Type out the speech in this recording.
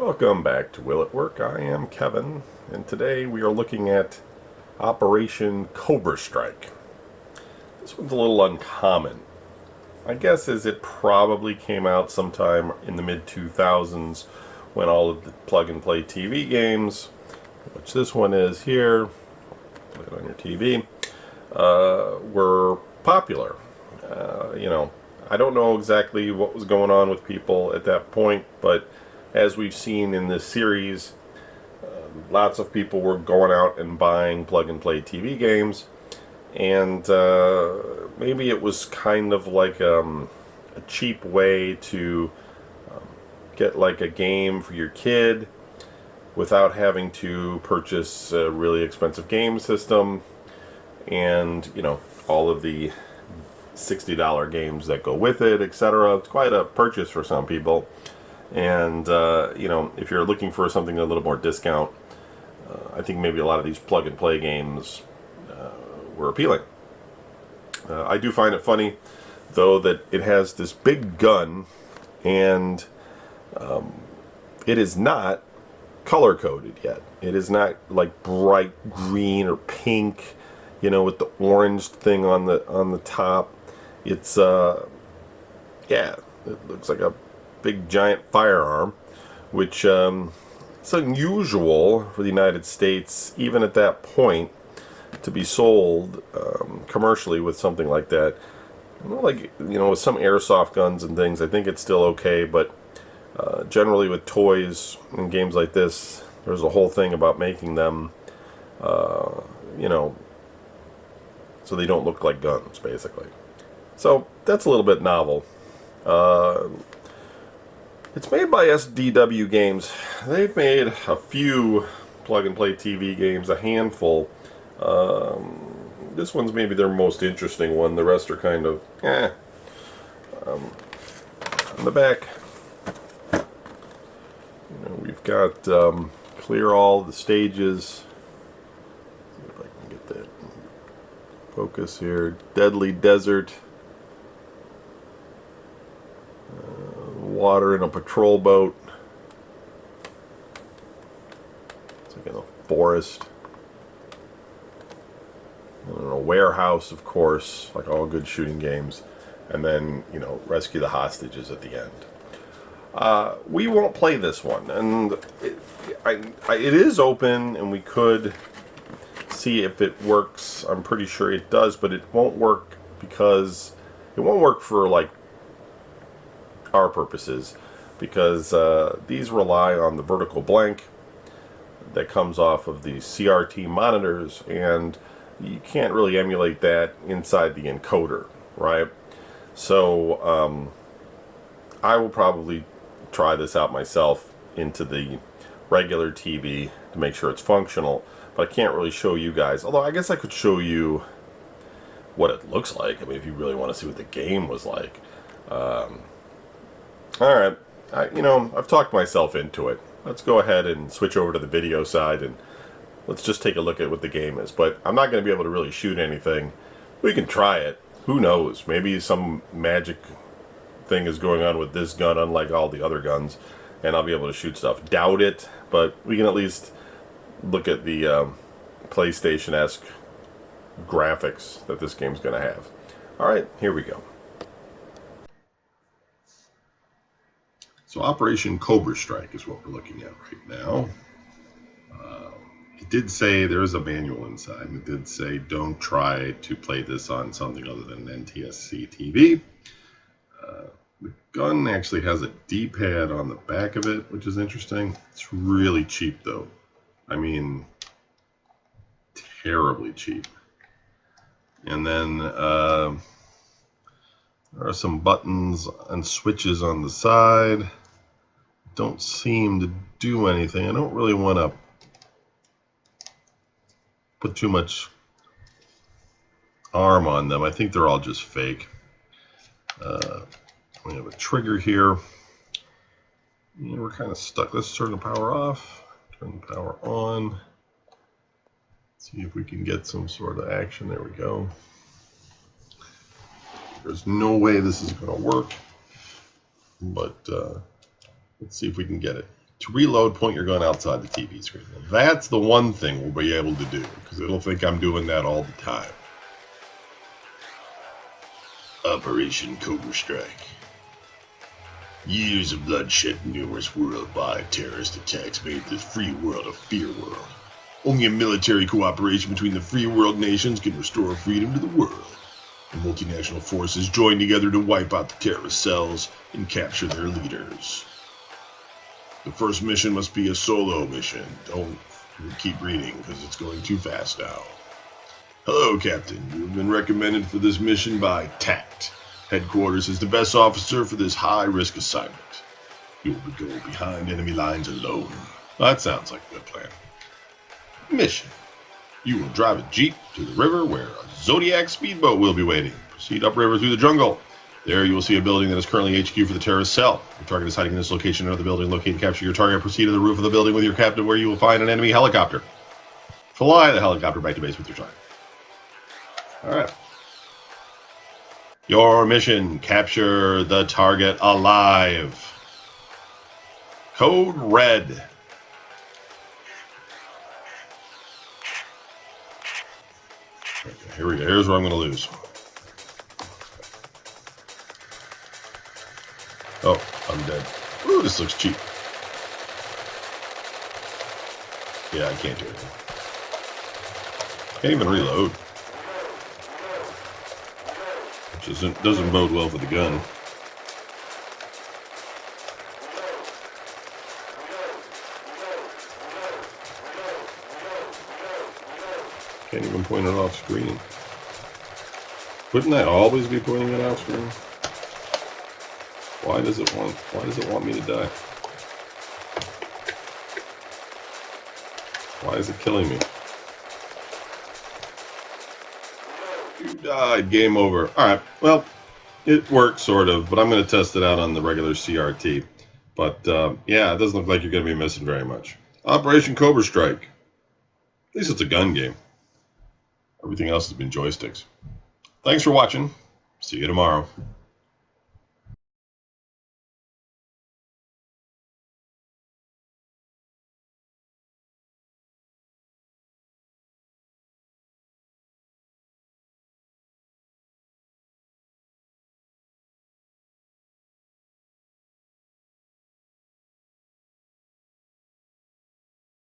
Welcome back to Will It Work? I am Kevin, and today we are looking at Operation Cobra Strike. This one's a little uncommon. My guess is it probably came out sometime in the mid-2000s when all of the plug-and-play TV games, which this one is here, put it on your TV, were popular. I don't know exactly what was going on with people at that point, but as we've seen in this series, lots of people were going out and buying plug-and-play TV games, and maybe it was kind of like a cheap way to get like a game for your kid without having to purchase a really expensive game system and, all of the $60 games that go with it, etc. It's quite a purchase for some people. And, if you're looking for something a little more discount, I think maybe a lot of these plug-and-play games were appealing. I do find it funny, though, that it has this big gun, and it is not color-coded yet. It is not like bright green or pink, with the orange thing on the top. It's, it looks like a big giant firearm, which it's unusual for the United States, even at that point, to be sold commercially with something like that. With some airsoft guns and things, I think it's still okay, but generally with toys and games like this, there's a whole thing about making them, so they don't look like guns, basically. So that's a little bit novel. It's made by SDW Games. They've made a few plug-and-play TV games, a handful. This one's maybe their most interesting one. The rest are kind of, on the back, we've got clear all the stages. See if I can get that focus here. Deadly Desert. Water in a patrol boat. It's like in a forest. And in a warehouse, of course, like all good shooting games. And then, rescue the hostages at the end. We won't play this one, and it is open, and we could see if it works. I'm pretty sure it does, but it won't work because it won't work for our purposes, because these rely on the vertical blank that comes off of the CRT monitors, and you can't really emulate that inside the encoder, right? So I will probably try this out myself into the regular TV to make sure it's functional, but I can't really show you guys, although I guess I could show you what it looks like. I mean, if you really want to see what the game was like. Alright, I've talked myself into it. Let's go ahead and switch over to the video side and let's just take a look at what the game is. But I'm not going to be able to really shoot anything. We can try it. Who knows? Maybe some magic thing is going on with this gun, unlike all the other guns, and I'll be able to shoot stuff. Doubt it, but we can at least look at the PlayStation-esque graphics that this game's going to have. Alright, here we go. So Operation Cobra Strike is what we're looking at right now. It did say there is a manual inside, and it did say don't try to play this on something other than an NTSC TV. The gun actually has a D-pad on the back of it, which is interesting. It's really cheap, though. I mean, terribly cheap. And then there are some buttons and switches on the side. Don't seem to do anything. I don't really want to put too much arm on them. I think they're all just fake. We have a trigger here. Yeah, we're kind of stuck. Let's turn the power off, turn the power on. See if we can get some sort of action. There we go. There's no way this is going to work, but let's see if we can get it. To reload, point your gun outside the TV screen. Well, that's the one thing we'll be able to do, because it'll think I'm doing that all the time. Operation Cobra Strike. Years of bloodshed and numerous worldwide terrorist attacks made the free world a fear world. Only a military cooperation between the free world nations can restore freedom to the world. The multinational forces join together to wipe out the terrorist cells and capture their leaders. The first mission must be a solo mission. Don't keep reading because it's going too fast now. Hello, Captain. You have been recommended for this mission by TACT. Headquarters is the best officer for this high-risk assignment. You will go behind enemy lines alone. That sounds like a good plan. Mission. You will drive a jeep to the river where a Zodiac speedboat will be waiting. Proceed upriver through the jungle. There you will see a building that is currently HQ for the terrorist cell. Your target is hiding in this location. Enter the building, locate and capture your target. Proceed to the roof of the building with your captain where you will find an enemy helicopter. Fly the helicopter back to base with your target. Alright. Your mission, capture the target alive. Code red. Okay, here we go. Here's where I'm going to lose. Oh, I'm dead. Ooh, this looks cheap. Yeah, I can't do it. Can't even reload. Which doesn't bode well for the gun. Can't even point it off screen. Wouldn't I always be pointing it off screen? Why does it want me to die? Why is it killing me? You died. Game over. Alright, well, it worked sort of, but I'm going to test it out on the regular CRT. But, yeah, it doesn't look like you're going to be missing very much. Operation Cobra Strike. At least it's a gun game. Everything else has been joysticks. Thanks for watching. See you tomorrow.